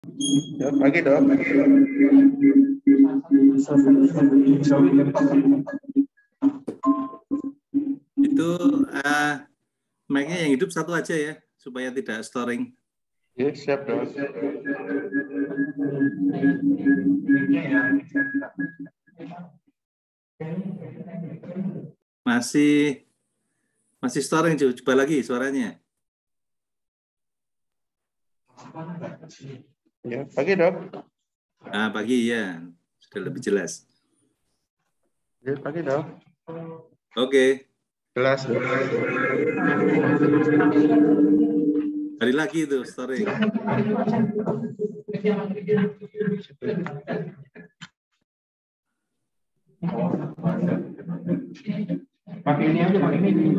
Ya, pagi dok. Itu mic-nya yang hidup satu aja ya, supaya tidak storing. Ya, siap dok. Masih storing, coba lagi suaranya. Ya, pagi dok. Nah, pagi ya, sudah lebih jelas. Ya, pagi dok. Oke. Jelas dok. Hari lagi itu storing. Pakai ini aja, pakai ini.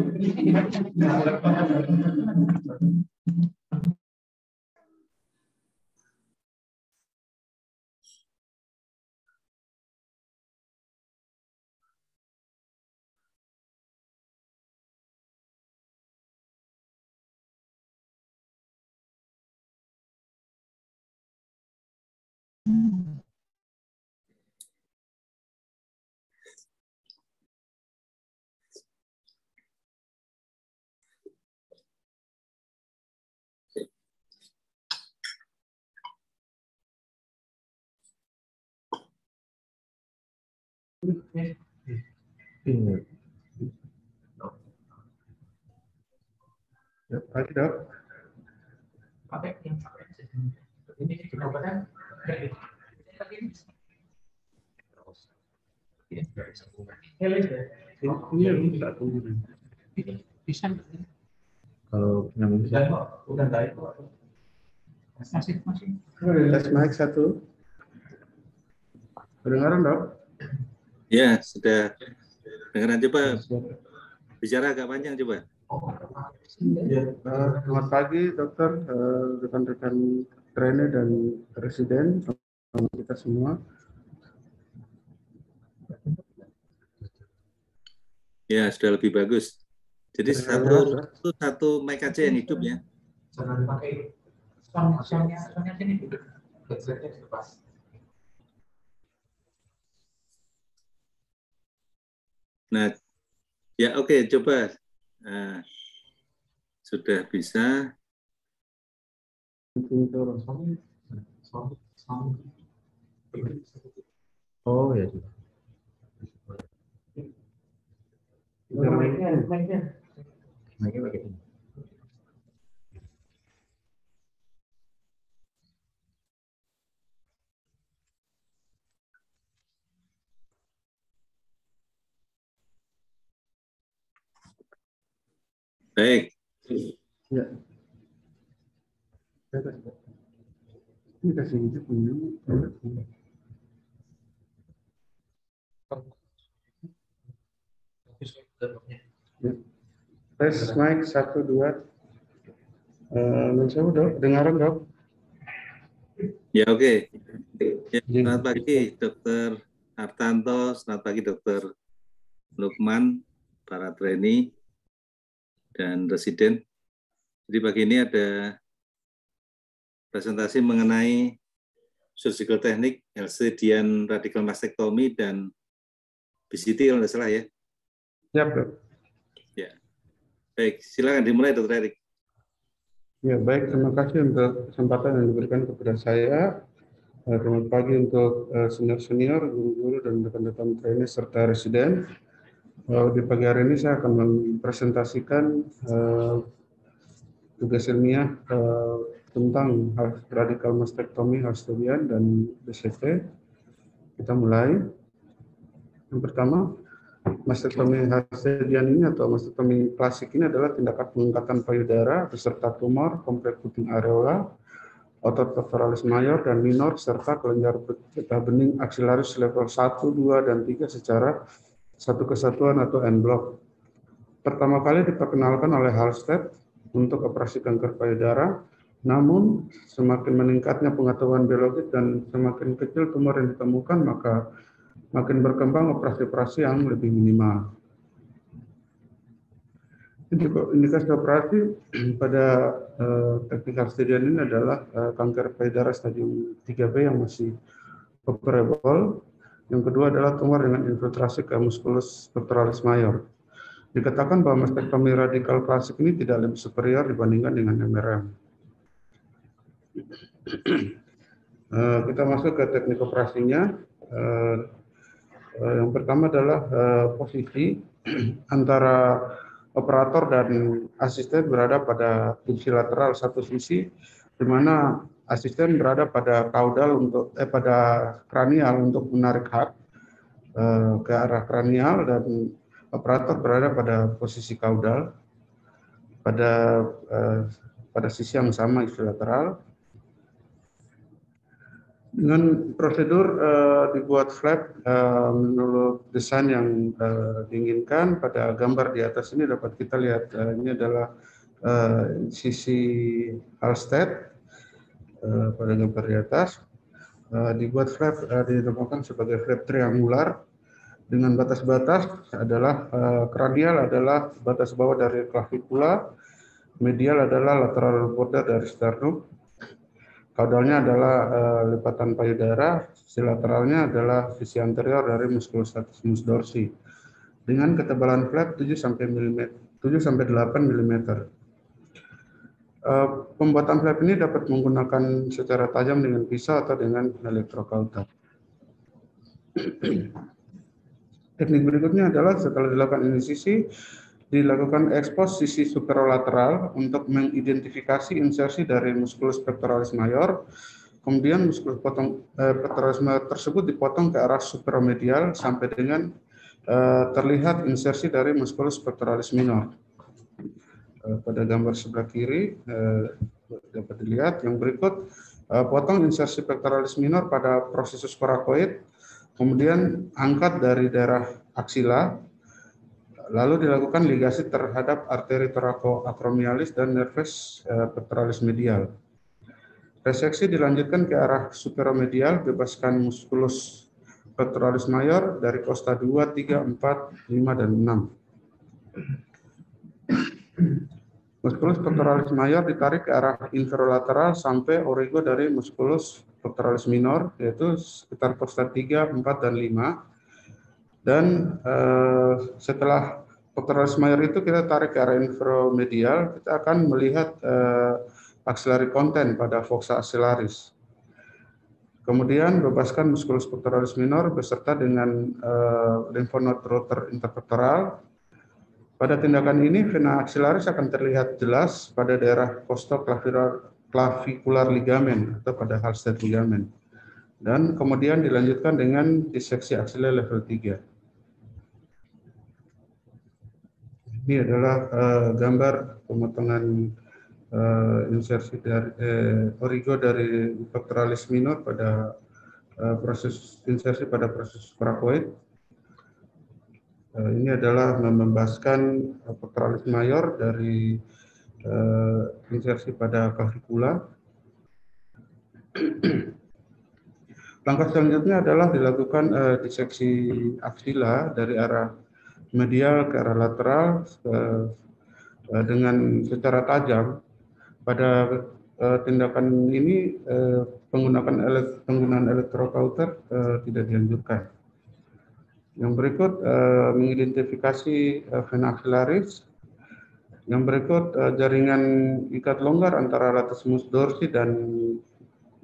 Ya, pagi dok. Pakai yang ini obatnya. Ini tak tunggu. Bisa. Kalau yang Udah baik. Masih. tes mic satu. Kedengaran dok? Ya, sudah. Dengaran, coba bicara agak panjang coba. Selamat pagi dokter, rekan-rekan trainer dan residen, kita semua. Ya, sudah lebih bagus. Jadi satu mic aja yang hidup ya. Jangan pakai soundnya sini. Nah, ya oke, coba. Nah, sudah bisa. Oh ya. Baik. Ya. Ini kasih hidup ini. Ya. Tes mic 1 2. Mencoba dok, dengaran dok. Ya oke. Ya, selamat pagi Dokter Hartanto, selamat pagi Dokter Lukman, para trainee dan residen. Jadi pagi ini ada presentasi mengenai surgical technique, LC-Dian radical mastectomy dan BCT kalau tidak salah ya. Siap dok. Ya. Baik, silakan dimulai Dokter Erik. Ya baik, terima kasih untuk kesempatan yang diberikan kepada saya. Selamat pagi untuk senior-senior, guru-guru dan rekan-rekan trainee serta residen. Di pagi hari ini saya akan mempresentasikan tugas ilmiah tentang radical mastectomy Hastodian dan BCT. Kita mulai. Yang pertama, mastectomy Hastodian ini atau mastectomy klasik ini adalah tindakan pengangkatan payudara beserta tumor, kompleks puting areola, otot pectoralis mayor dan minor, serta kelenjar getah bening aksilaris level 1, 2, dan 3 secara satu kesatuan atau en blok. Pertama kali diperkenalkan oleh Halsted untuk operasi kanker payudara, namun semakin meningkatnya pengetahuan biologis dan semakin kecil tumor yang ditemukan, maka makin berkembang operasi-operasi yang lebih minimal. Indikasi operasi pada teknik Harstidian ini adalah kanker payudara stadium 3B yang masih operable. Yang kedua adalah tumor dengan infiltrasi ke musculus pectoralis major. Dikatakan bahwa mastektomi radikal klasik ini tidak lebih superior dibandingkan dengan MRM. Kita masuk ke teknik operasinya. Yang pertama adalah posisi antara operator dan asisten berada pada fungsi lateral satu sisi, di mana asisten berada pada kaudal pada kranial untuk menarik hak ke arah kranial, dan operator berada pada posisi kaudal pada sisi yang sama ipsilateral. Dengan prosedur dibuat flap menurut desain yang diinginkan. Pada gambar di atas ini dapat kita lihat ini adalah sisi Halsted pada gambar di atas. Dibuat flap dinamakan sebagai flap triangular dengan batas-batas adalah kranial adalah batas bawah dari clavikula, medial adalah lateral border dari sternum. Kaudalnya adalah lipatan payudara, sisi lateralnya adalah sisi anterior dari musculus latissimus dorsi dengan ketebalan flap 7-8 mm. Pembuatan flap ini dapat menggunakan secara tajam dengan pisau atau dengan elektrokauter. Teknik berikutnya adalah setelah dilakukan inisisi, dilakukan ekspos sisi superolateral untuk mengidentifikasi insersi dari musculus pectoralis major. Kemudian musculus pectoralis major tersebut dipotong ke arah superomedial sampai dengan terlihat insersi dari musculus pectoralis minor. Pada gambar sebelah kiri dapat dilihat. Yang berikut, potong insersi pectoralis minor pada processus coracoid, kemudian angkat dari daerah aksila, lalu dilakukan ligasi terhadap arteri thoracoacromialis dan nerves pectoralis medial. Reseksi dilanjutkan ke arah superomedial, bebaskan musculus pectoralis major dari costa 2, 3, 4, 5, dan 6. Musculus pectoralis major ditarik ke arah inferolateral sampai origo dari musculus pectoralis minor, yaitu sekitar costa 3, 4, dan 5. Dan setelah pectoralis major itu kita tarik ke arah inferomedial, kita akan melihat axillary content pada fossa axillaris. Kemudian bebaskan musculus pectoralis minor beserta dengan lymphnode rotor interpectoral. Pada tindakan ini vena axillaris akan terlihat jelas pada daerah costoclavicular ligament atau pada Halsted ligament. Dan kemudian dilanjutkan dengan diseksi aksila level 3. Ini adalah gambar pemotongan insersi dari origo dari pectoralis minor pada proses insersi pada proses coracoid. Ini adalah membebaskan pectoralis major dari insersi pada clavikula. Langkah selanjutnya adalah dilakukan diseksi aksila dari arah medial ke arah lateral dengan secara tajam. Pada tindakan ini penggunaan elektrokauter tidak dianjurkan. Yang berikut mengidentifikasi vena axillaris. Yang berikut jaringan ikat longgar antara latissimus dorsi dan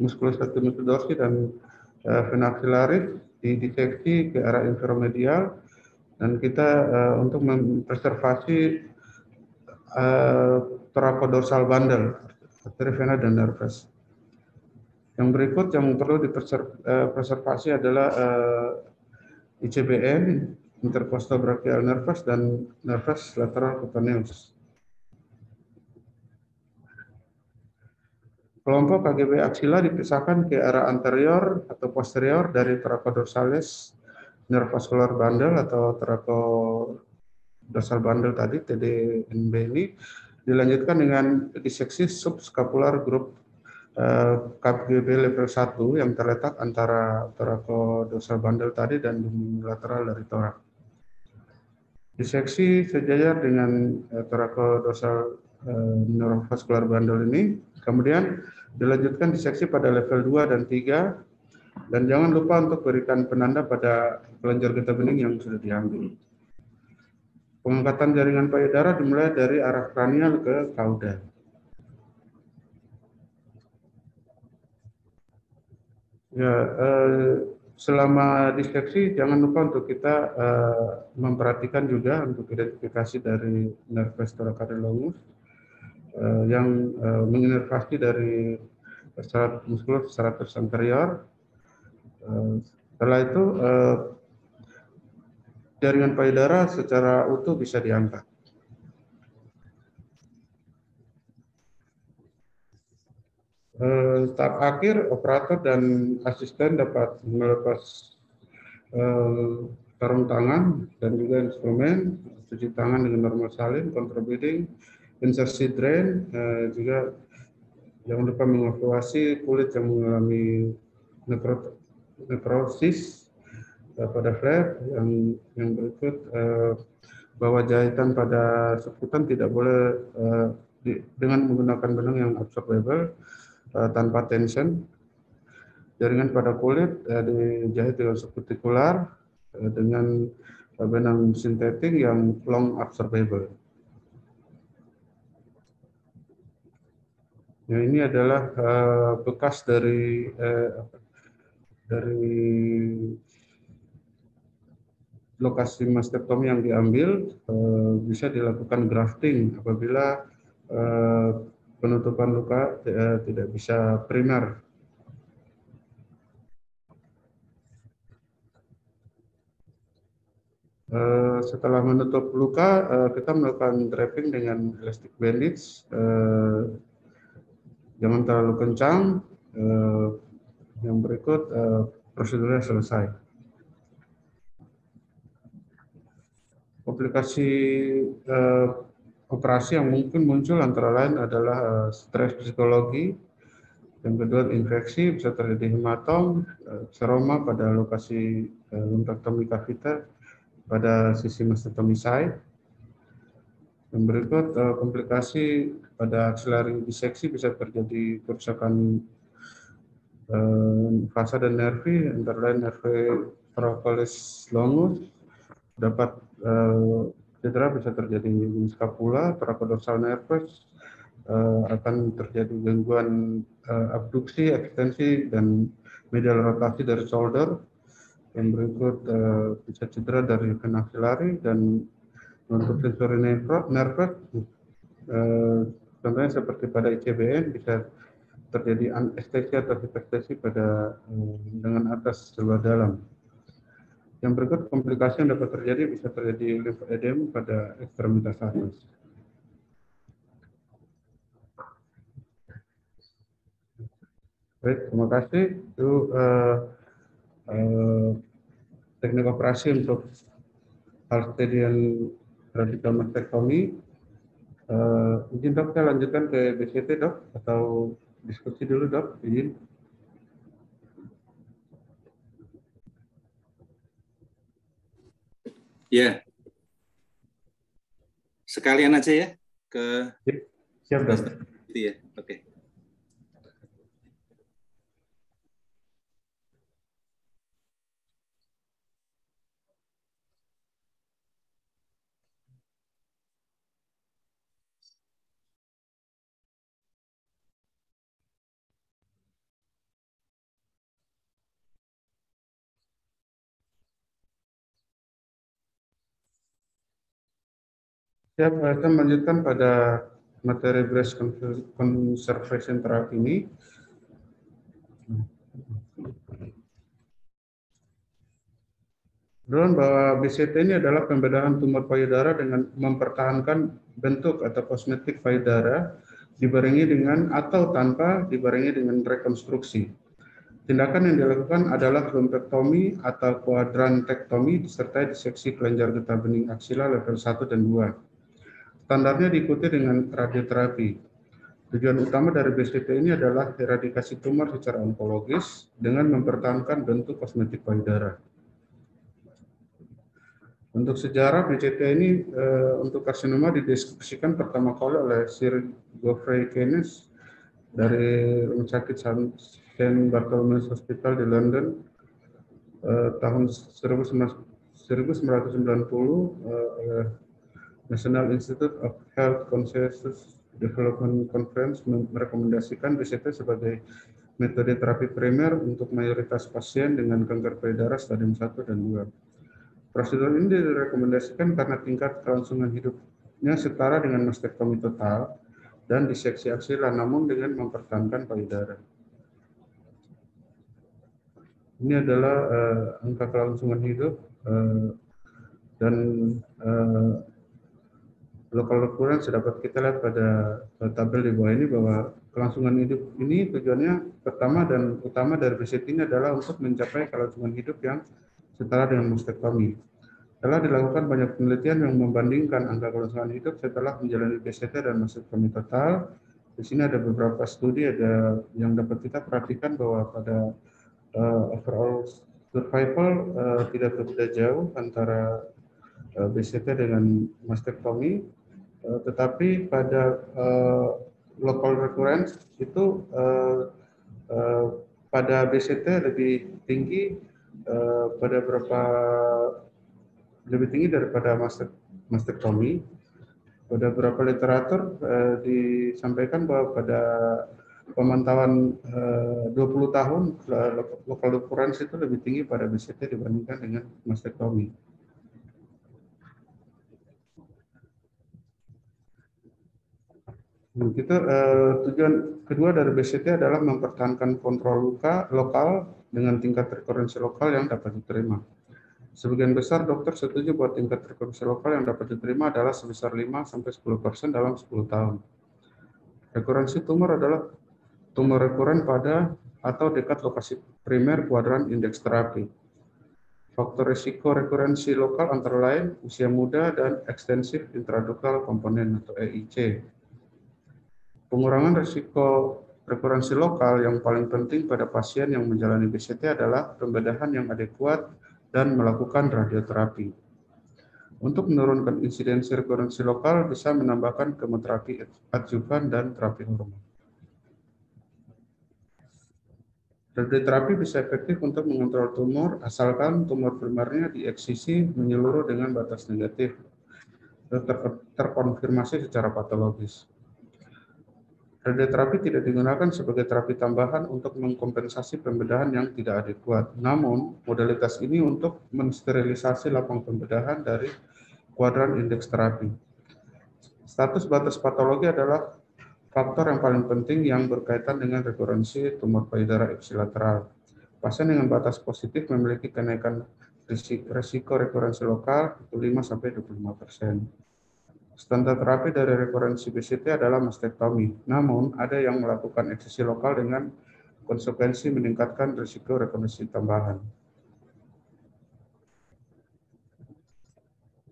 musculus latissimus dorsi dan vena axillaris dideteksi ke arah inferomedial, dan kita untuk mempreservasi thoracodorsal bundle, arteri vena dan nerves. Yang berikut yang perlu dipreservasi adalah ICBN, intercostobrachial nerves, dan nerves lateral cutaneus. Kelompok KGB aksila dipisahkan ke arah anterior atau posterior dari thoracodorsales nervascular bundle atau thoracodorsal bundle tadi, TDNB ini, dilanjutkan dengan diseksi subscapular grup KGB level 1 yang terletak antara thoracodorsal bundle tadi dan dinding lateral dari thorax. Diseksi sejajar dengan thoracodorsal neurovaskular bundle ini. Kemudian dilanjutkan diseksi pada level 2 dan 3. Dan jangan lupa untuk berikan penanda pada kelenjar getah bening yang sudah diambil. Pengangkatan jaringan payudara dimulai dari arah kranial ke kauda. Ya, selama diseksi jangan lupa untuk kita memperhatikan juga untuk identifikasi dari nervus thoracocardiolongus yang menginervasi dari muskulus serratus anterior. Setelah itu jaringan payudara secara utuh bisa diangkat. Tahap akhir, operator dan asisten dapat melepas sarung tangan dan juga instrumen, cuci tangan dengan normal salin, control bleeding, insersi drain, juga jangan lupa mengevakuasi kulit yang mengalami necrosis pada flap. Yang berikut, bahwa jahitan pada seputan tidak boleh dengan menggunakan benang yang absorbable tanpa tension. Jaringan pada kulit dijahit dengan subkutikular dengan benang sintetik yang long absorbable. Ya, ini adalah bekas dari lokasi mastektomi yang diambil. Bisa dilakukan grafting apabila penutupan luka tidak bisa primer. Setelah menutup luka, kita melakukan draping dengan elastic bandage. Jangan terlalu kencang. Yang berikut, prosedurnya selesai. Komplikasi operasi yang mungkin muncul antara lain adalah stres psikologi. Yang kedua, infeksi, bisa terjadi hematom, seroma pada lokasi lumpectomy catheter pada sisi mastektomi side. Yang berikut, komplikasi pada axillary diseksi, bisa terjadi kerusakan fasa dan nervi, antara lain nerve thoracolis longus. Dapat cedera bisa terjadi di scapula, thoracodorsal nervus, akan terjadi gangguan abduksi, ekstensi, dan medial rotasi dari shoulder. Yang berikut, bisa cedera dari vena axillary dan untuk sensory nervus, contohnya seperti pada ICBN bisa terjadi anestesi atau hiperestesi pada dengan atas luar dalam. Yang berikut, komplikasi yang dapat terjadi bisa terjadi lymphedema pada ekstremitas atas. Baik, terima kasih. Itu teknik operasi untuk Hallstedian radical mastectomy. Izin dok, saya lanjutkan ke BCT dok, atau diskusi dulu dok, izin. Ya, sekalian aja ya ke. Siap dok. Ya, oke. Siap, saya melanjutkan pada materi breast conservation therapy ini. Bahwa BCT ini adalah pembedahan tumor payudara dengan mempertahankan bentuk atau kosmetik payudara dibarengi dengan atau tanpa dibarengi dengan rekonstruksi. Tindakan yang dilakukan adalah lumpectomy atau quadrantektomy disertai diseksi kelenjar getah bening aksila level 1 dan 2. Standarnya diikuti dengan radioterapi. Tujuan utama dari BCT ini adalah eradikasi tumor secara onkologis dengan mempertahankan bentuk kosmetik payudara. Untuk sejarah BCT ini untuk karsinoma dideskripsikan pertama kali oleh Sir Geoffrey Keynes dari Rumah Sakit St. Bartholomew's Hospital di London tahun 1990 oleh National Institute of Health Conscious Development Conference merekomendasikan BCT sebagai metode terapi primer untuk mayoritas pasien dengan kanker payudara stadium 1 dan 2. Prosedur ini direkomendasikan karena tingkat kelangsungan hidupnya setara dengan mastektomi total dan diseksi aksila, namun dengan mempertahankan payudara. Ini adalah angka kelangsungan hidup dan local recurrence dapat kita lihat pada tabel di bawah ini bahwa kelangsungan hidup ini tujuannya pertama dan utama dari BCT ini adalah untuk mencapai kelangsungan hidup yang setara dengan mastektomi. Telah dilakukan banyak penelitian yang membandingkan angka kelangsungan hidup setelah menjalani BCT dan mastektomi total. Di sini ada beberapa studi yang dapat kita perhatikan bahwa pada overall survival tidak berbeda jauh antara BCT dengan mastektomi, tetapi pada local recurrence itu pada BCT lebih tinggi lebih tinggi daripada mastektomi. Pada beberapa literatur disampaikan bahwa pada pemantauan 20 tahun local recurrence itu lebih tinggi pada BCT dibandingkan dengan mastektomi. Tujuan kedua dari BCT adalah mempertahankan kontrol luka lokal dengan tingkat rekurensi lokal yang dapat diterima. Sebagian besar dokter setuju bahwa tingkat rekurensi lokal yang dapat diterima adalah sebesar 5-10% dalam 10 tahun. Rekurensi tumor adalah tumor rekuren pada atau dekat lokasi primer kuadran indeks terapi. Faktor risiko rekurensi lokal antara lain usia muda dan ekstensif intradukal komponen atau EIC. Pengurangan risiko rekurensi lokal yang paling penting pada pasien yang menjalani BCT adalah pembedahan yang adekuat dan melakukan radioterapi. Untuk menurunkan insidensi rekurensi lokal bisa menambahkan kemoterapi adjuvan dan terapi hormon. Radioterapi bisa efektif untuk mengontrol tumor asalkan tumor primernya dieksisi menyeluruh dengan batas negatif terkonfirmasi secara patologis. Radioterapi tidak digunakan sebagai terapi tambahan untuk mengkompensasi pembedahan yang tidak adekuat. Namun, modalitas ini untuk mensterilisasi lapang pembedahan dari kuadran indeks terapi. Status batas patologi adalah faktor yang paling penting yang berkaitan dengan rekurensi tumor payudara ipsilateral. Pasien dengan batas positif memiliki kenaikan risiko rekurensi lokal 5-25%. Standar terapi dari rekurensi BCT adalah mastektomi. Namun, ada yang melakukan eksisi lokal dengan konsekuensi meningkatkan risiko rekurensi tambahan.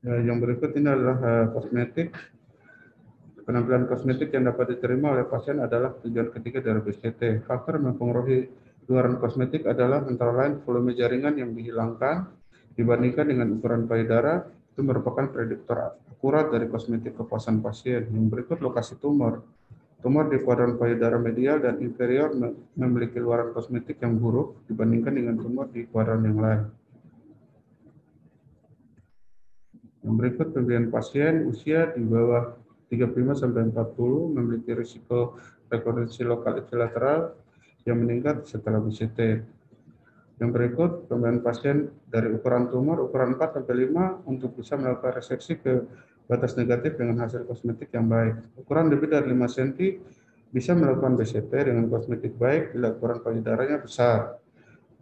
Yang berikut ini adalah kosmetik. Penampilan kosmetik yang dapat diterima oleh pasien adalah tujuan ketiga dari BCT. Faktor yang mempengaruhi luaran kosmetik adalah antara lain volume jaringan yang dihilangkan dibandingkan dengan ukuran payudara. Itu merupakan prediktor akurat dari kosmetik kepuasan pasien. Yang berikut lokasi tumor. Tumor di kuadran payudara medial dan inferior memiliki luaran kosmetik yang buruk dibandingkan dengan tumor di kuadran yang lain. Yang berikut pemberian pasien usia di bawah 35-40 memiliki risiko rekurensi lokal ipsilateral yang meningkat setelah BCT. Yang berikut pemberian pasien dari ukuran tumor ukuran 4-5 untuk bisa melakukan reseksi ke batas negatif dengan hasil kosmetik yang baik. Ukuran lebih dari 5 cm bisa melakukan BCT dengan kosmetik baik bila ukuran payudaranya besar.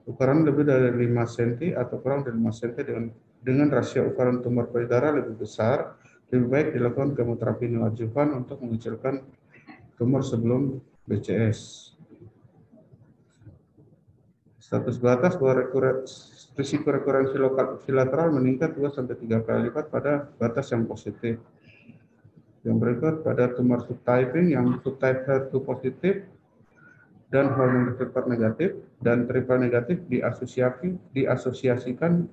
Ukuran lebih dari 5 cm atau kurang dari 5 cm dengan rasio ukuran tumor payudara lebih besar, lebih baik dilakukan kemoterapi neoadjuvan untuk mengecilkan tumor sebelum BCS. Status batas bahwa risiko rekurensi lokal ipsilateral meningkat 2-3 kali lipat pada batas yang positif. Yang berikut pada tumor subtyping yang subtype HER2 positif dan hormon reseptor negatif dan triple negatif diasosiasikan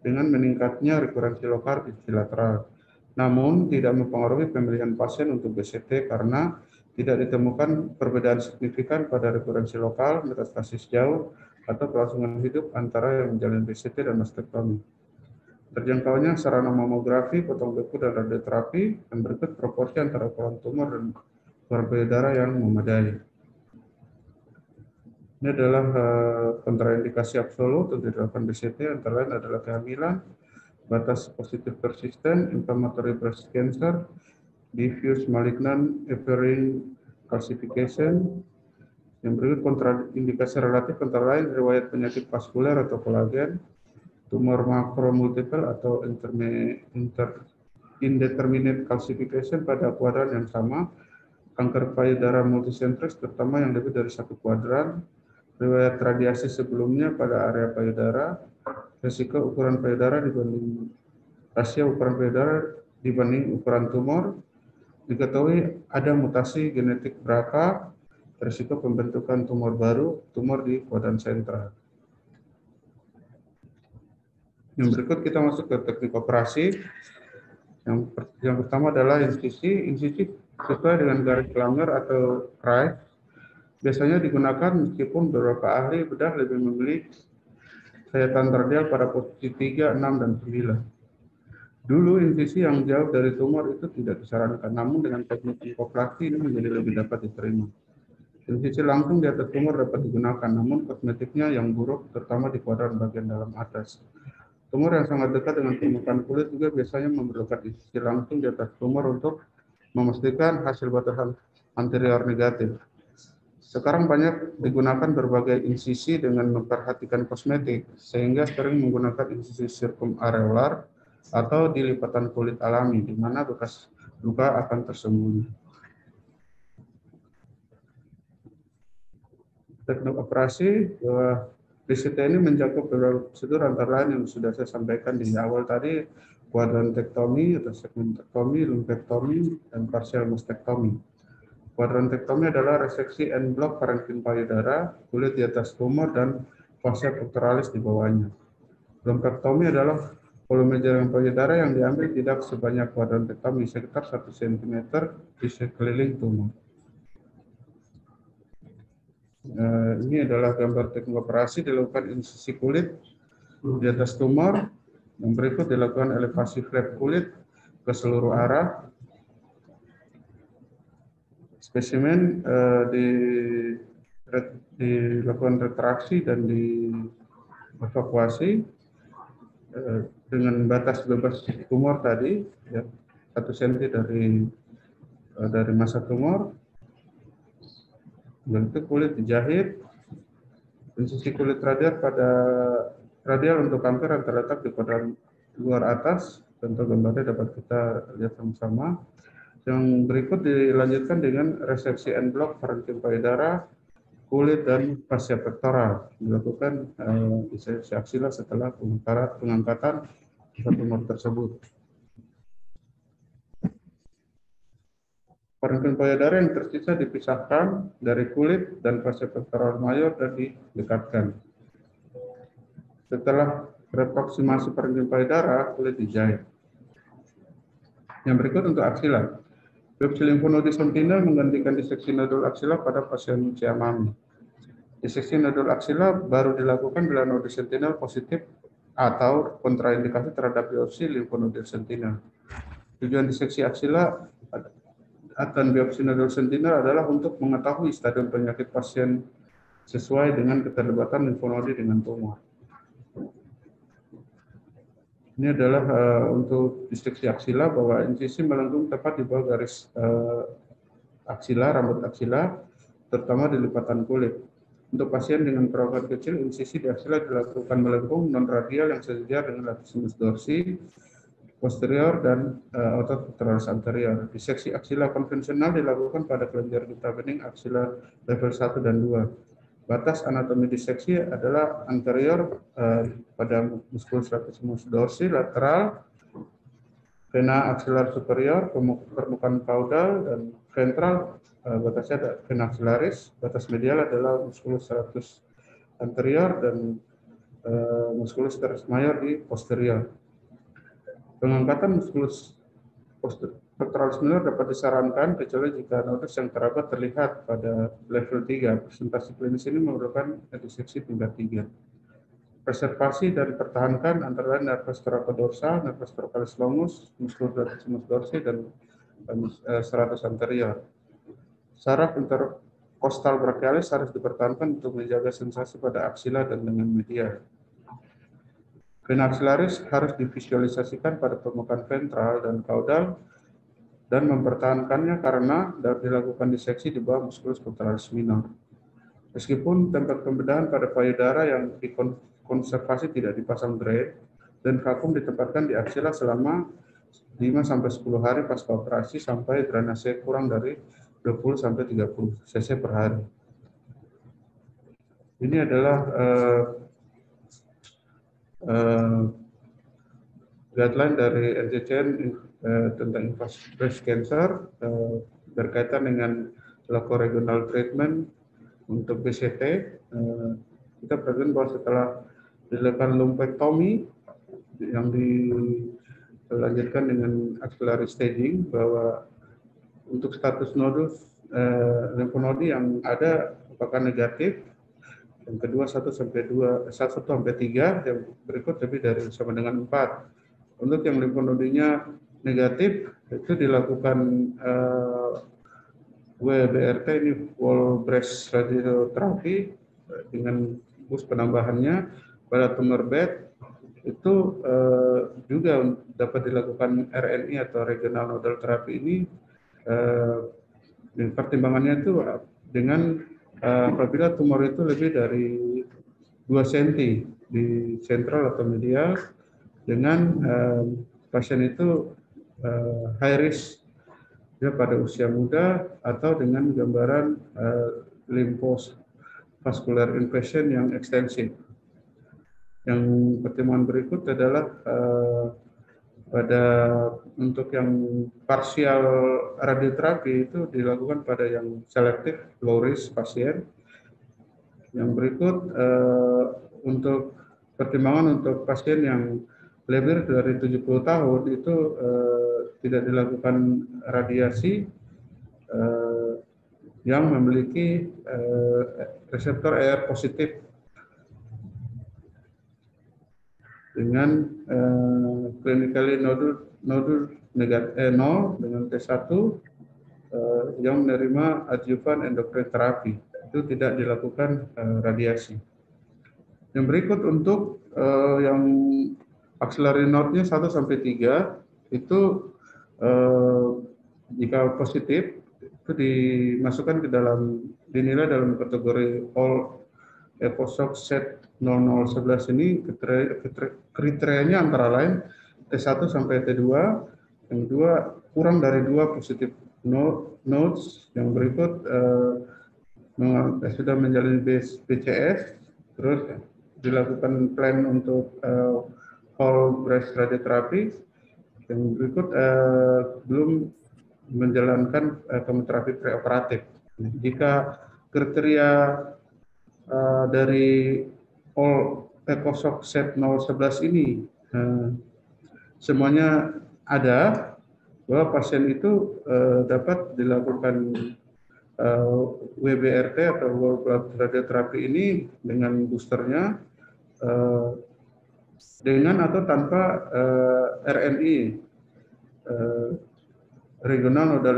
dengan meningkatnya rekurensi lokal ipsilateral. Namun, tidak mempengaruhi pemilihan pasien untuk BCT karena tidak ditemukan perbedaan signifikan pada rekurensi lokal, metastasis jauh, atau kelangsungan hidup antara yang menjalani BCT dan mastektomi. Terjangkaunya sarana mamografi, potong beku, dan radioterapi, dan berikut proporsi antara ukuran tumor dan ukuran payudara yang memadai. Ini adalah kontraindikasi absolut untuk dilakukan BCT, antara lain adalah kehamilan, batas positif persisten, inflammatory breast cancer, diffuse malignant appearing calcification. Yang berikut kontraindikasi relatif antara lain riwayat penyakit vaskuler atau kolagen, tumor makromultiple atau indeterminate calcification pada kuadran yang sama, kanker payudara multisentris terutama yang lebih dari satu kuadran, riwayat radiasi sebelumnya pada area payudara, risiko ukuran payudara dibanding rasio ukuran payudara dibanding ukuran tumor, diketahui ada mutasi genetik BRCA, risiko pembentukan tumor baru, tumor di kuadran sentral. Yang berikut kita masuk ke teknik operasi. Yang pertama adalah insisi. Insisi sesuai dengan garis Langer atau Kreis biasanya digunakan meskipun beberapa ahli bedah lebih memilih sayatan radial pada posisi 3, 6, dan 9. Dulu insisi yang jauh dari tumor itu tidak disarankan, namun dengan teknik operasi ini menjadi lebih dapat diterima. Insisi langsung di atas tumor dapat digunakan, namun kosmetiknya yang buruk terutama di kuadran bagian dalam atas. Tumor yang sangat dekat dengan permukaan kulit juga biasanya memerlukan insisi langsung di atas tumor untuk memastikan hasil batasan anterior negatif. Sekarang banyak digunakan berbagai insisi dengan memperhatikan kosmetik, sehingga sering menggunakan insisi sirkumareolar atau di lipatan kulit alami, di mana bekas luka akan tersembunyi. Teknik operasi BCT ini mencakup beberapa prosedur antara lain yang sudah saya sampaikan di awal tadi, kuadrantektomi atau segmentektomi, lumpektomi, dan partial mastektomi. Kuadrantektomi adalah reseksi en bloc parenkim payudara, kulit di atas tumor, dan fascia pectoralis di bawahnya. Lumpektomi adalah volume jaringan payudara yang diambil tidak sebanyak kuadrantektomi, sekitar 1 cm di sekeliling tumor. Ini adalah gambar teknik operasi dilakukan insisi kulit di atas tumor. Yang berikut dilakukan elevasi flap kulit ke seluruh arah. Spesimen dilakukan retraksi dan dievakuasi dengan batas bebas tumor tadi, ya, 1 cm dari massa tumor. Dan itu kulit dijahit, insisi kulit radial untuk kanker yang terletak di kuadran luar atas. Tentu gambarnya dapat kita lihat sama-sama. Yang berikut dilanjutkan dengan reseksi en bloc parenkim payudara, kulit, dan fascia pectoral. Dilakukan di seksi aksila setelah pengangkatan tumor tersebut. Parenkim payudara yang tersisa dipisahkan dari kulit dan fascia pectoral mayor dan didekatkan. Setelah reproksimasi parenkim payudara, kulit dijahit. Yang berikut untuk aksila. Biopsi limfonodi sentinel menggantikan diseksi nodul aksila pada pasien usia mami. Diseksi nodul aksila baru dilakukan bila nodul sentinel positif atau kontraindikasi terhadap biopsi limfonodi sentinel. Tujuan diseksi aksila dan biopsi nodul sentinel adalah untuk mengetahui stadium penyakit pasien sesuai dengan keterlibatan limfonodi dengan tumor. Ini adalah untuk diseksi aksila bahwa insisi melengkung tepat di bawah garis aksila, rambut aksila, terutama di lipatan kulit. Untuk pasien dengan perawatan kecil, insisi di aksila dilakukan melengkung non-radial yang sejajar dengan latissimus dorsi, posterior, dan otot pectoralis anterior. Diseksi aksila konvensional dilakukan pada kelenjar getah bening aksila level 1 dan 2. Batas anatomi diseksi adalah anterior pada muskulus latissimus dorsi, lateral, vena aksilar superior, permukaan caudal, dan ventral, batasnya ada vena axillaris. Batas medial adalah muskulus serratus anterior, dan musculus teres major di posterior. Pengangkatan musculus pectoralis minor dapat disarankan kecuali jika nodus yang terabat terlihat pada level 3. Presentasi klinis ini memerlukan diseksi tingkat 3. Preservasi dan pertahankan antara lain nervus thoracodorsal, nervus thoracalis longus, musculus latissimus dorsi, dan serratus anterior. Saraf interkostal brachialis harus dipertahankan untuk menjaga sensasi pada aksila dan lengan medial. Vena axillaris harus divisualisasikan pada permukaan ventral dan caudal dan mempertahankannya karena dapat dilakukan diseksi di bawah musculus pectoralis minor. Meskipun tempat pembedahan pada payudara yang dikonservasi tidak dipasang drain dan vakum ditempatkan di aksila selama 5-10 hari pasca operasi sampai drainase kurang dari 20-30 cc per hari. Ini adalah guideline dari NCCN tentang invasive breast cancer berkaitan dengan locoregional treatment untuk BCT. Kita perhatikan bahwa setelah dilakukan lumpectomy yang dilanjutkan dengan axillary staging, bahwa untuk status nodus limfonodi yang ada apakah negatif, yang kedua 1 sampai 3, yang berikut lebih dari sama dengan 4. Untuk yang limfonodinya negatif itu dilakukan WBRT, ini whole breast radiotherapy, dengan bus penambahannya pada tumor bed itu juga dapat dilakukan RNI atau regional nodal therapy ini. Pertimbangannya itu dengan apabila tumor itu lebih dari 2 cm di sentral atau medial, dengan pasien itu high risk ya pada usia muda, atau dengan gambaran lymphovascular invasion yang ekstensif. Yang pertimbangan berikut adalah pada untuk yang parsial radioterapi itu dilakukan pada yang selektif low risk pasien. Yang berikut untuk pertimbangan untuk pasien yang lebih dari 70 tahun itu tidak dilakukan radiasi yang memiliki reseptor ER positif dengan clinically nodul negatif 0 dengan T1 yang menerima adjuvan endocrine therapy, itu tidak dilakukan radiasi. Yang berikut untuk yang axillary node-nya 1 sampai 3 itu jika positif itu dimasukkan ke dalam, dinilai dalam kategori all ECOSOC set 0011 ini. Kriterianya antara lain T1 sampai T2, yang kedua kurang dari 2 positif nodes, yang berikut sudah menjalani BCS, terus dilakukan plan untuk whole breast radiotherapy, yang berikut belum menjalankan kemoterapi preoperatif. Jika kriteria dari all ECOSOC set 011 ini semuanya ada, bahwa pasien itu dapat dilakukan WBRT atau whole blood radiotherapy ini dengan boosternya, dengan atau tanpa RNI, regional nodal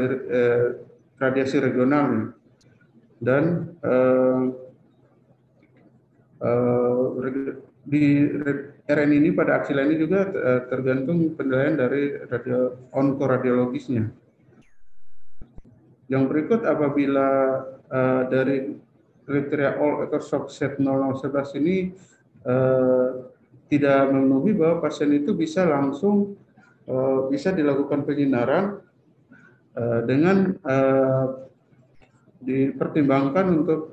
radiasi regional, dan di RNI ini pada aksila ini juga tergantung penilaian dari onkoradiologisnya. Yang berikut apabila dari kriteria all ECOSOC set 0011 ini tidak memenuhi, bahwa pasien itu bisa langsung bisa dilakukan penyinaran dengan dipertimbangkan untuk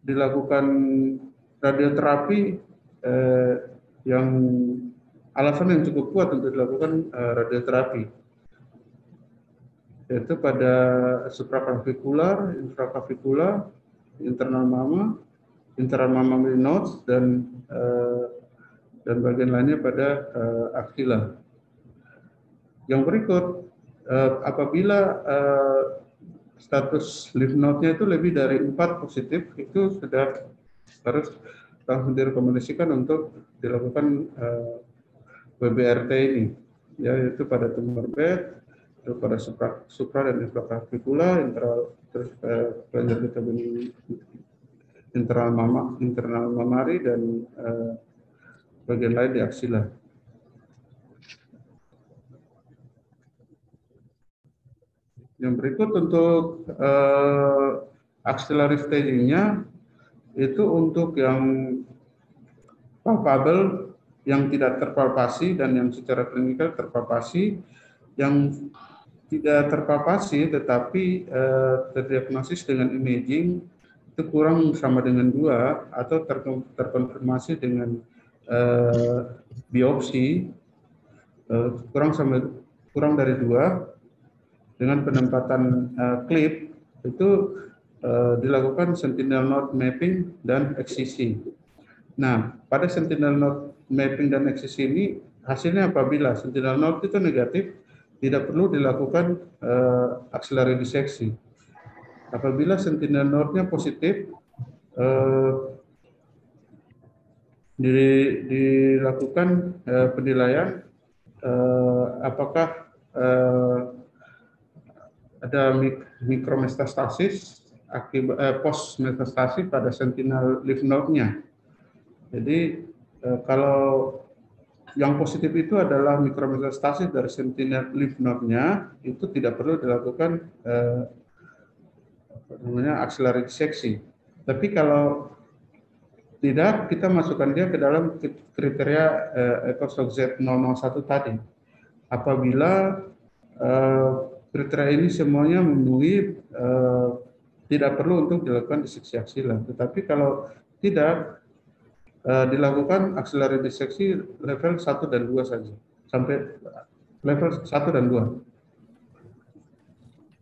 dilakukan radioterapi yang alasan yang cukup kuat untuk dilakukan radioterapi, yaitu pada supraclavikular, infraclavikular, internal mama, intramammary nodes dan bagian lainnya pada axilla. Yang berikut, apabila status lymph node-nya itu lebih dari 4 positif, itu sudah harus langsung direkomendasikan untuk dilakukan WBRT ini, yaitu pada tumor bed, pada supra dan infraclavicula, internal mammary dan bagian lain di axilla. Yang berikut untuk axillary staging-nya itu untuk yang palpable, yang tidak terpalpasi dan yang secara klinikal terpalpasi. Yang tidak terpalpasi tetapi terdiagnosis dengan imaging itu kurang sama dengan 2 atau terkonfirmasi dengan biopsi kurang dari 2 dengan penempatan klip itu dilakukan sentinel node mapping dan XCC. Nah, pada sentinel node mapping dan XCC ini hasilnya apabila sentinel node itu negatif, tidak perlu dilakukan axillary disseksi. Apabila sentinel node-nya positif, dilakukan penilaian apakah ada mikrometastasis akibat post metastasis pada sentinel lymph node-nya. Jadi kalau yang positif itu adalah mikrometastasis dari sentinel lymph node-nya, itu tidak perlu dilakukan axillary disseksi. Tapi kalau tidak, kita masukkan dia ke dalam kriteria ECOSOC Z001 tadi. Apabila kriteria ini semuanya memenuhi, tidak perlu untuk dilakukan diseksi axilla. Tetapi kalau tidak, dilakukan axillary disseksi level 1 dan 2 saja, sampai level 1 dan 2.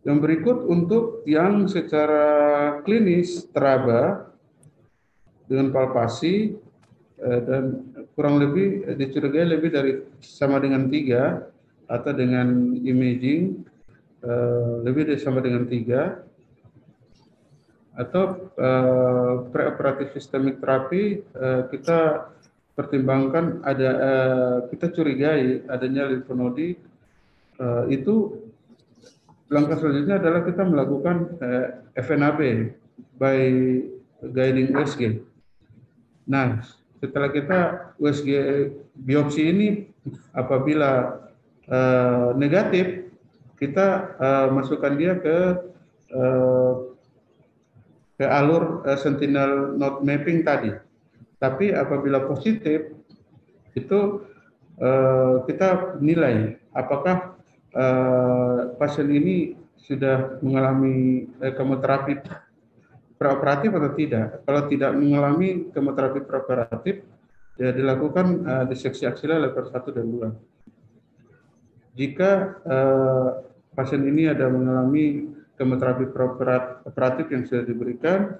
Yang berikut untuk yang secara klinis teraba dengan palpasi dan kurang lebih dicurigai lebih dari sama dengan 3 atau dengan imaging lebih dari sama dengan 3 atau preoperatif systemic therapy, kita pertimbangkan kita curigai adanya limfonodi, itu langkah selanjutnya adalah kita melakukan FNAB by guiding USG. Nah, setelah kita USG biopsi ini apabila negatif, kita masukkan dia ke alur sentinel node mapping tadi. Tapi apabila positif, itu kita nilai apakah pasien ini sudah mengalami kemoterapi preoperatif atau tidak. Kalau tidak mengalami kemoterapi preoperatif, ya dilakukan diseksi axilla level 1 dan 2. Jika pasien ini ada mengalami kemoterapi preoperatif yang sudah diberikan,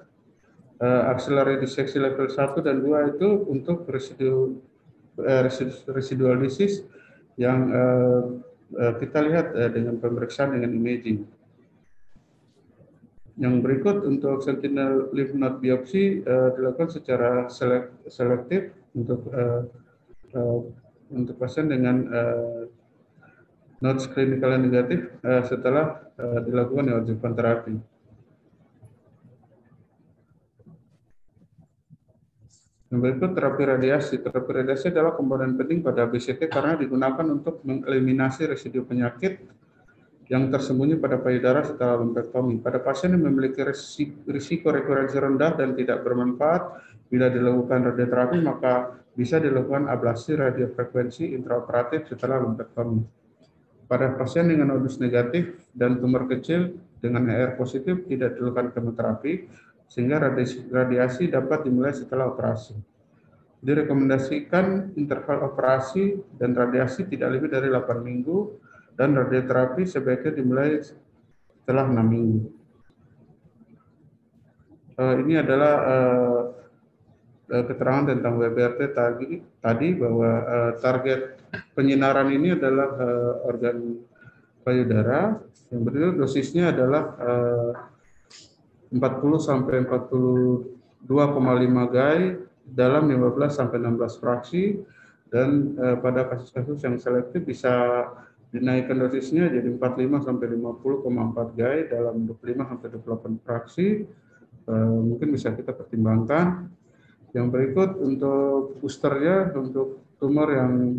axillary disseksi level 1 dan 2 itu untuk residual disease yang kita lihat dengan pemeriksaan dengan imaging. Yang berikut untuk sentinel lymph node biopsi dilakukan secara selektif untuk pasien dengan nodes klinikal negatif setelah dilakukan neoadjuvant terapi. Yang berikut terapi radiasi. Terapi radiasi adalah komponen penting pada BCT karena digunakan untuk mengeliminasi residu penyakit yang tersembunyi pada payudara setelah lumpektomi. Pada pasien yang memiliki risiko rekurensi rendah dan tidak bermanfaat, bila dilakukan radioterapi maka bisa dilakukan ablasi radiofrekuensi intraoperatif setelah lumpektomi. Pada pasien dengan nodus negatif dan tumor kecil dengan ER positif tidak dilakukan kemoterapi, sehingga radiasi dapat dimulai setelah operasi. Direkomendasikan interval operasi dan radiasi tidak lebih dari 8 minggu, dan radioterapi sebaiknya dimulai setelah 6 minggu. Ini adalah keterangan tentang WBRT tadi bahwa target penyinaran ini adalah organ payudara, yang berarti dosisnya adalah 40 sampai 42,5 gai dalam 15 sampai 16 fraksi, dan pada kasus-kasus yang selektif bisa dinaikkan dosisnya jadi 45 sampai 50,4 gai dalam 25 sampai 28 fraksi. Mungkin bisa kita pertimbangkan. Yang berikut untuk boosternya, untuk tumor yang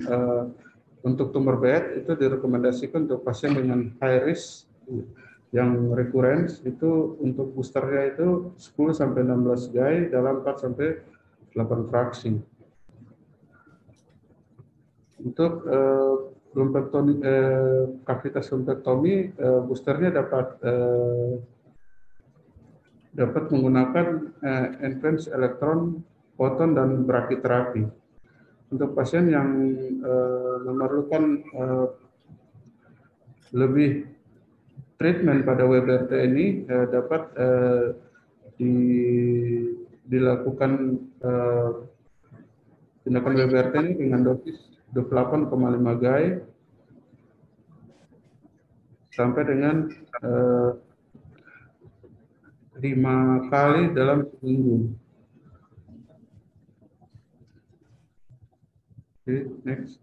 untuk tumor bed itu direkomendasikan untuk pasien dengan high risk yang recurrence, itu untuk boosternya itu 10 sampai 16 gai dalam 4 sampai 8 fraksi. Untuk kavitas lumpektomi, boosternya dapat menggunakan advance elektron, foton, dan brachytherapy. Untuk pasien yang memerlukan lebih treatment pada WBRT ini dapat dilakukan tindakan WBRT ini dengan dosis 28,5 gai sampai dengan 5 kali dalam seminggu. Oke, next.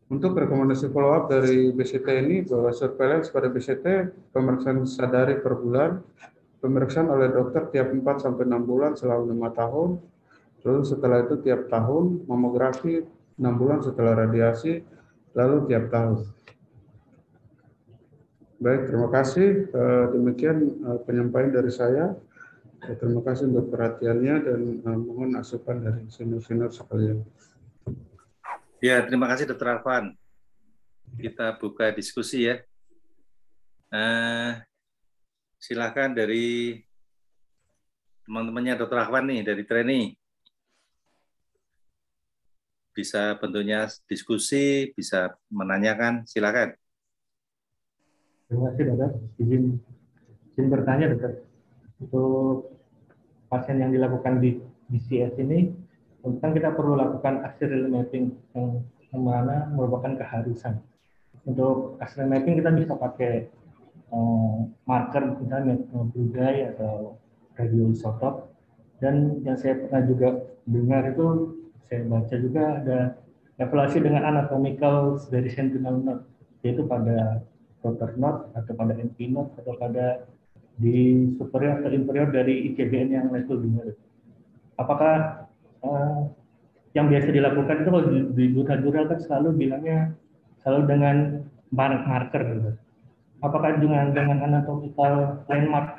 Untuk rekomendasi follow up dari BCT ini, bahwa surveillance pada BCT, pemeriksaan sadari per bulan, pemeriksaan oleh dokter tiap 4 sampai 6 bulan selama 5 tahun, lalu setelah itu tiap tahun, mamografi 6 bulan setelah radiasi, lalu tiap tahun. Baik, terima kasih. Demikian penyampaian dari saya. Terima kasih untuk perhatiannya dan mohon asupan dari senior-senior sekalian. Ya, terima kasih Dr. Arfan. Kita buka diskusi ya. Silakan dari teman-temannya Dr. Arfan nih, dari trainee. Bisa bentuknya diskusi, bisa menanyakan, silakan. Terima kasih, Dokter. Izin bertanya, Dokter. Untuk pasien yang dilakukan di BCS ini, kan kita perlu lakukan axial mapping yang mana merupakan keharusan. Untuk axial mapping kita bisa pakai marker, misalnya blue dye atau radioisotop. Dan yang saya pernah juga dengar itu, saya baca juga ada evaluasi dengan anatomical dari sentinel node, yaitu pada rotor node atau pada NP node atau pada di superior atau inferior dari ICBN yang level binary. Apakah yang biasa dilakukan itu kalau di jurnal kan selalu bilangnya selalu dengan marker gitu. Apakah dengan anatomical landmark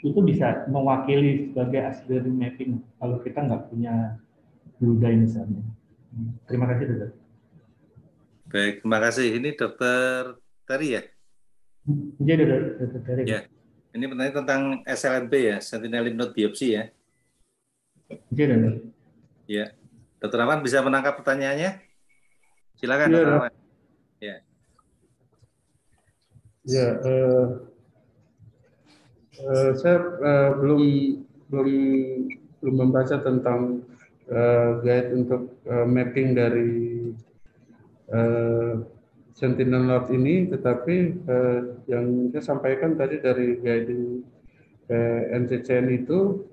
itu bisa mewakili sebagai axial mapping kalau kita nggak punya blue dye misalnya? Terima kasih, Dokter. Baik, terima kasih. Ini Dokter Tari ya? Jadi, Dokter Tari. Ya. Ini pertanyaan tentang SLNB ya, sentinel lymph node biopsi ya. Jadi, Dokter. Ya. Dr. Arfan bisa menangkap pertanyaannya? Silakan, Ya, Dr. Arfan. Ya. Ya, saya belum membaca tentang guide untuk mapping dari sentinel node ini, tetapi yang saya sampaikan tadi dari guiding NCCN itu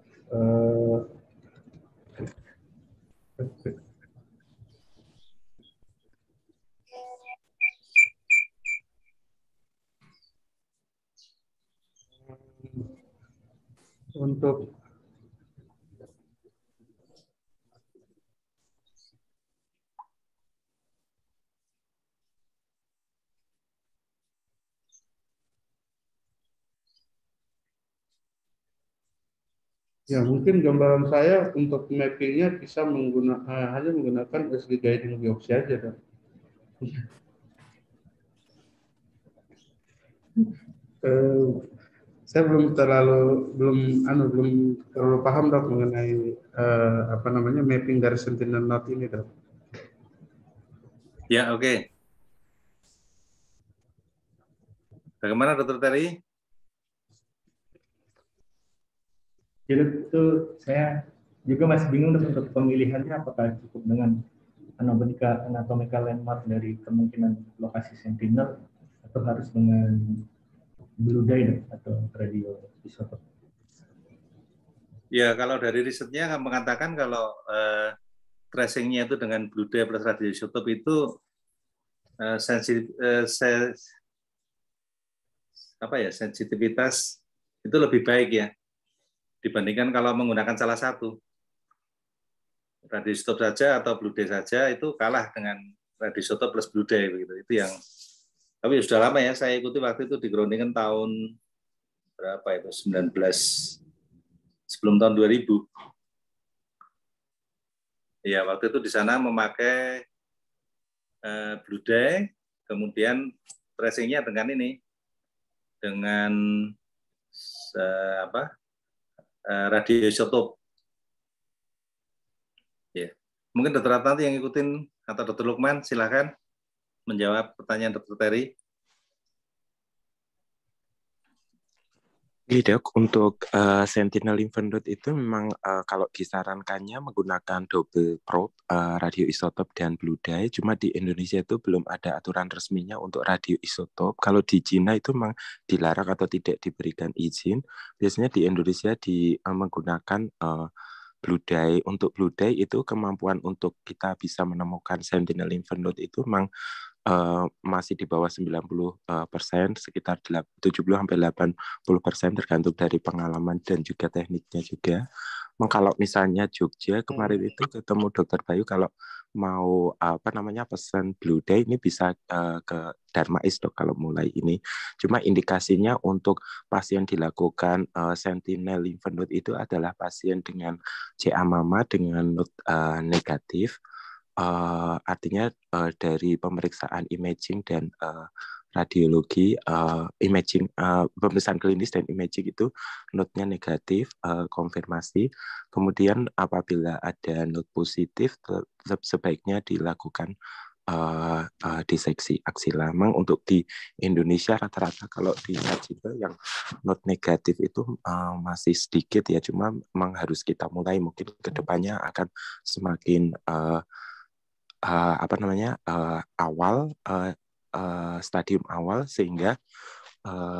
untuk ya, mungkin gambaran saya untuk mappingnya bisa hanya menggunakan SD guiding biopsi aja, kan? Saya belum terlalu paham, Dok, mengenai mapping dari sentinel node ini, Dok. Ya, oke. Bagaimana Dr. Tari? Jadi itu saya juga masih bingung untuk pemilihannya, apakah cukup dengan anatomical landmark dari kemungkinan lokasi sentinel atau harus dengan blue dye atau radio isotop. Ya, kalau dari risetnya mengatakan kalau tracing-nya itu dengan blue dye plus radioisotop itu sensitivitas itu lebih baik ya dibandingkan kalau menggunakan salah satu. Radioisotop saja atau blue dye saja itu kalah dengan radioisotop plus blue dye begitu. Itu yang tapi sudah lama ya saya ikuti waktu itu di Groningen tahun berapa itu 19 sebelum tahun 2000. Ya, waktu itu di sana memakai blue dye, kemudian tracing-nya dengan ini, dengan radioisotop. Ya, mungkin Dr. Ratnanti yang ngikutin atau Dr. Lukman, silakan menjawab pertanyaan Dr. Terry. Dok, untuk sentinel lymph node itu memang kalau disarankannya menggunakan double probe radioisotop dan blue dye. Cuma di Indonesia itu belum ada aturan resminya untuk radioisotop. Kalau di Cina itu memang dilarang atau tidak diberikan izin. Biasanya di Indonesia menggunakan blue dye. Untuk blue dye itu kemampuan untuk kita bisa menemukan sentinel lymph node itu memang masih di bawah 90%, sekitar 70-80% tergantung dari pengalaman dan juga tekniknya juga. Kalau misalnya Jogja kemarin itu ketemu Dokter Bayu, kalau mau pesan blue dye ini bisa ke Darmais Dok kalau mulai ini. Cuma indikasinya untuk pasien dilakukan sentinel lymph node itu adalah pasien dengan CA mama dengan node negatif. Artinya dari pemeriksaan imaging dan radiologi, imaging, pemeriksaan klinis dan imaging itu node-nya negatif, konfirmasi. Kemudian apabila ada node positif, sebaiknya dilakukan diseksi aksila. Memang untuk di Indonesia rata-rata kalau dilihat juga yang node negatif itu masih sedikit ya, cuma memang harus kita mulai, mungkin kedepannya akan semakin awal, stadium awal, sehingga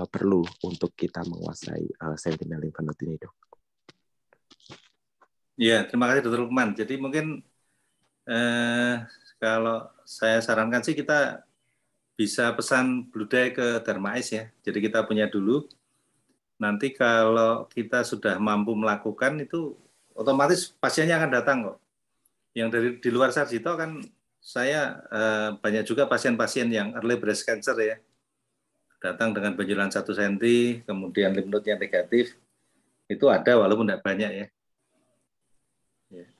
perlu untuk kita menguasai sentinel lymph node ini, Dok. Ya, terima kasih Dr. Lukman. Jadi mungkin kalau saya sarankan sih kita bisa pesan blue dye ke Darmais ya. Jadi kita punya dulu. Nanti kalau kita sudah mampu melakukan itu, otomatis pasiennya akan datang kok. Yang dari di luar Sarjito kan saya banyak juga pasien-pasien yang early breast cancer ya, datang dengan benjolan 1 cm, kemudian lymph node-nya negatif, itu ada walaupun tidak banyak ya.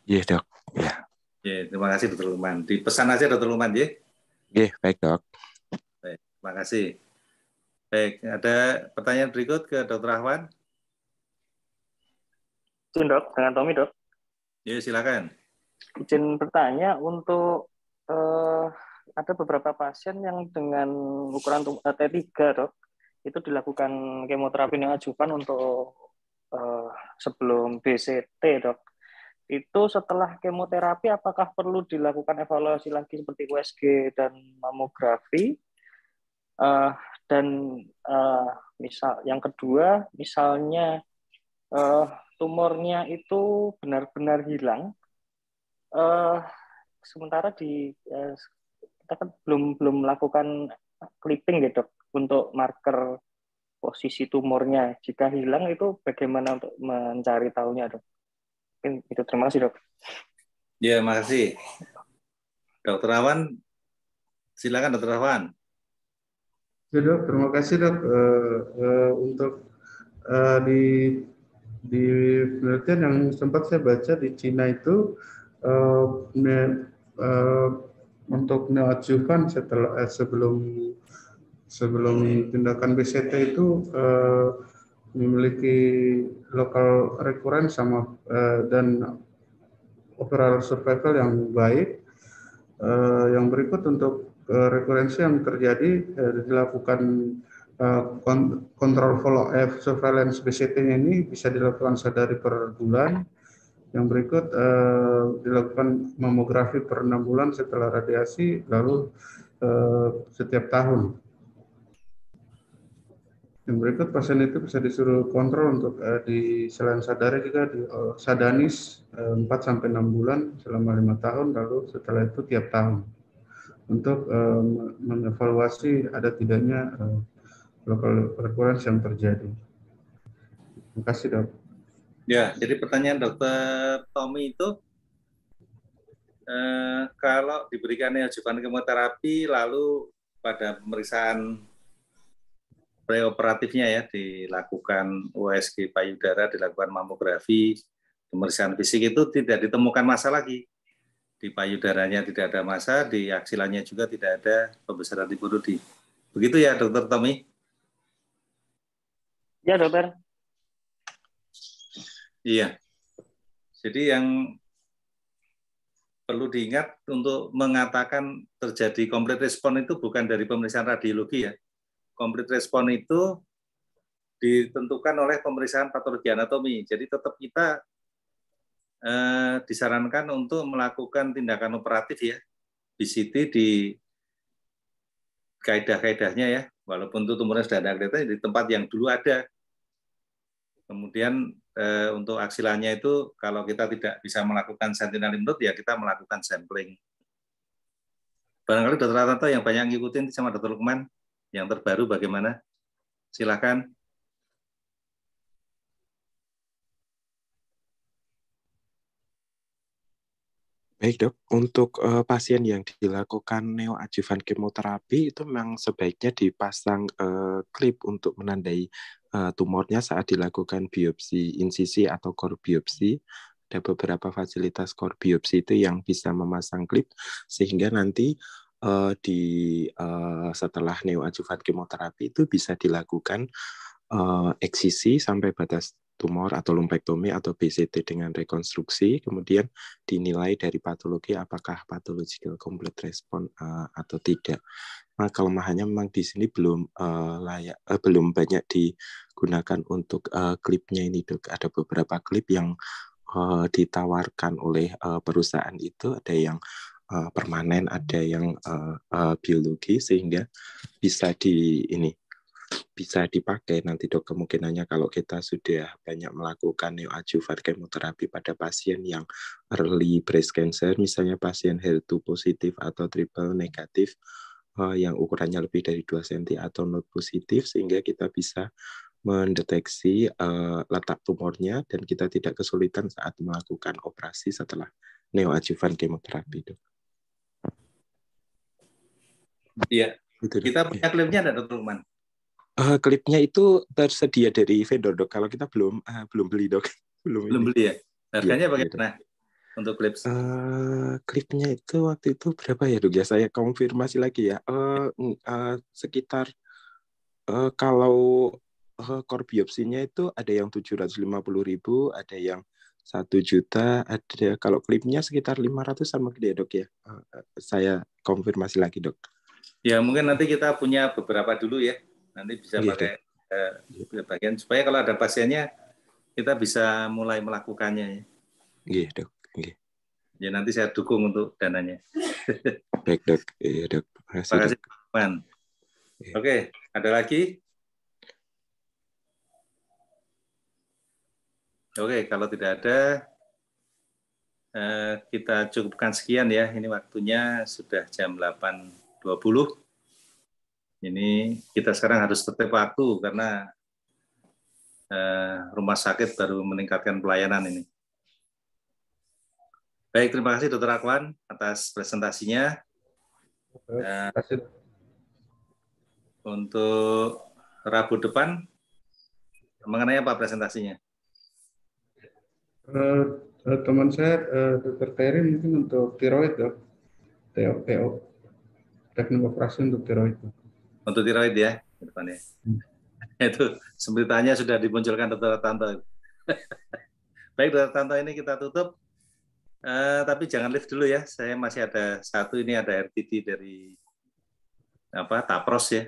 Iya Dok. Ya. Ya, terima kasih Dr. Lukman. Dipesan aja Dr. Lukman ya. Iya, baik Dok. Baik, terima kasih. Baik, ada pertanyaan berikut ke Dr. Ahwan. Izin Dok, dengan Tommy Dok. Ya, silakan. Izin bertanya untuk ada beberapa pasien yang dengan ukuran T3 Dok, itu dilakukan kemoterapi neoadjuvan untuk sebelum BCT Dok. Itu setelah kemoterapi apakah perlu dilakukan evaluasi lagi seperti USG dan mamografi? Dan misal yang kedua, misalnya tumornya itu benar-benar hilang, sementara kita kan belum melakukan clipping ya Dok untuk marker posisi tumornya. Jika hilang itu bagaimana untuk mencari tahunya Dok? Mungkin itu, terima kasih Dok. Ya, makasih. Dr. Ahwan, silakan Dr. Ahwan. Ya Dok, terima kasih Dok. Untuk di penelitian yang sempat saya baca di Cina itu untuk neoadjuvan sebelum tindakan BCT itu memiliki local recurrence dan overall survival yang baik. Yang berikut untuk rekurensi yang terjadi dilakukan kontrol follow-up surveillance BCT-nya ini bisa dilakukan sehari per bulan. Yang berikut dilakukan mamografi per 6 bulan setelah radiasi, lalu setiap tahun. Yang berikut pasien itu bisa disuruh kontrol untuk di selain sadari juga di sadanis 4-6 bulan selama 5 tahun, lalu setelah itu tiap tahun untuk mengevaluasi ada tidaknya local recurrence yang terjadi. Terima kasih, Dok. Ya, jadi pertanyaan Dr. Tommy itu kalau diberikan neoadjuvan kemoterapi lalu pada pemeriksaan preoperatifnya ya dilakukan USG payudara, dilakukan mamografi, pemeriksaan fisik itu tidak ditemukan massa lagi. Di payudaranya tidak ada massa, di aksilannya juga tidak ada pembesaran di porodi. Begitu ya, Dr. Tommy? Ya, dokter. Iya. Jadi yang perlu diingat untuk mengatakan terjadi complete response itu bukan dari pemeriksaan radiologi ya. Complete response itu ditentukan oleh pemeriksaan patologi anatomi. Jadi tetap kita disarankan untuk melakukan tindakan operatif ya. BCT di kaidah-kaidahnya ya. Walaupun itu tumornya sudah ada di tempat yang dulu ada. Kemudian untuk aksilannya itu kalau kita tidak bisa melakukan sentinel lymph node ya kita melakukan sampling. Barangkali Dr. Ratanto yang banyak ngikutin sama Dr. Lukman yang terbaru bagaimana? Silakan. Baik dok, untuk pasien yang dilakukan neoadjuvan kemoterapi itu memang sebaiknya dipasang klip untuk menandai tumornya saat dilakukan biopsi insisi atau core biopsi. Ada beberapa fasilitas core biopsi itu yang bisa memasang klip sehingga nanti setelah neoadjuvan kemoterapi itu bisa dilakukan eksisi sampai batas tumor atau lumpektomi atau BCT dengan rekonstruksi, kemudian dinilai dari patologi apakah pathological complete response atau tidak. Nah, kelemahannya memang di sini belum belum banyak digunakan untuk klipnya ini dok. Ada beberapa klip yang ditawarkan oleh perusahaan itu, ada yang permanen, ada yang biologi sehingga bisa bisa dipakai nanti dok. Kemungkinannya kalau kita sudah banyak melakukan neoadjuvan kemoterapi pada pasien yang early breast cancer, misalnya pasien HER2 positif atau triple negatif yang ukurannya lebih dari 2 cm atau node positif, sehingga kita bisa mendeteksi letak tumornya dan kita tidak kesulitan saat melakukan operasi setelah neoadjuvan kemoterapi dok. Iya, kita punya klipnya ada Dr. Lukman? Klipnya itu tersedia dari vendor dok. Kalau kita belum beli dok. Belum beli ya. Harganya ya, bagaimana untuk klip? Klipnya itu waktu itu berapa ya dok ya? Saya konfirmasi lagi ya. Sekitar kalau core biopsinya itu ada yang 750.000, ada yang 1 juta, ada kalau klipnya sekitar 500-an mungkin ya dok ya. Saya konfirmasi lagi dok. Ya mungkin nanti kita punya beberapa dulu ya. Nanti bisa pakai bagian supaya kalau ada pasiennya kita bisa mulai melakukannya ya. Iya dok. Ya nanti saya dukung untuk dananya. Baik dok. Iya dok. Terima kasih teman. Oke, ada lagi? Oke, kalau tidak ada kita cukupkan sekian ya. Ini waktunya sudah jam 8.20. Ini kita sekarang harus tetap waktu karena rumah sakit baru meningkatkan pelayanan ini. Baik, terima kasih Dr. Akwan atas presentasinya. Terima kasih. Untuk Rabu depan, mengenai apa presentasinya? Teman saya, Dr. Terry mungkin untuk tiroid dok. TO. Teknik operasi untuk tiroid. Untuk tiroid ya, ke depannya. Itu seberitanya sudah dimunculkan Dr. Tanto. Baik, Dr. Tanto, ini kita tutup. Tapi jangan lift dulu ya. Saya masih ada satu, ini ada RTD dari Tapros ya.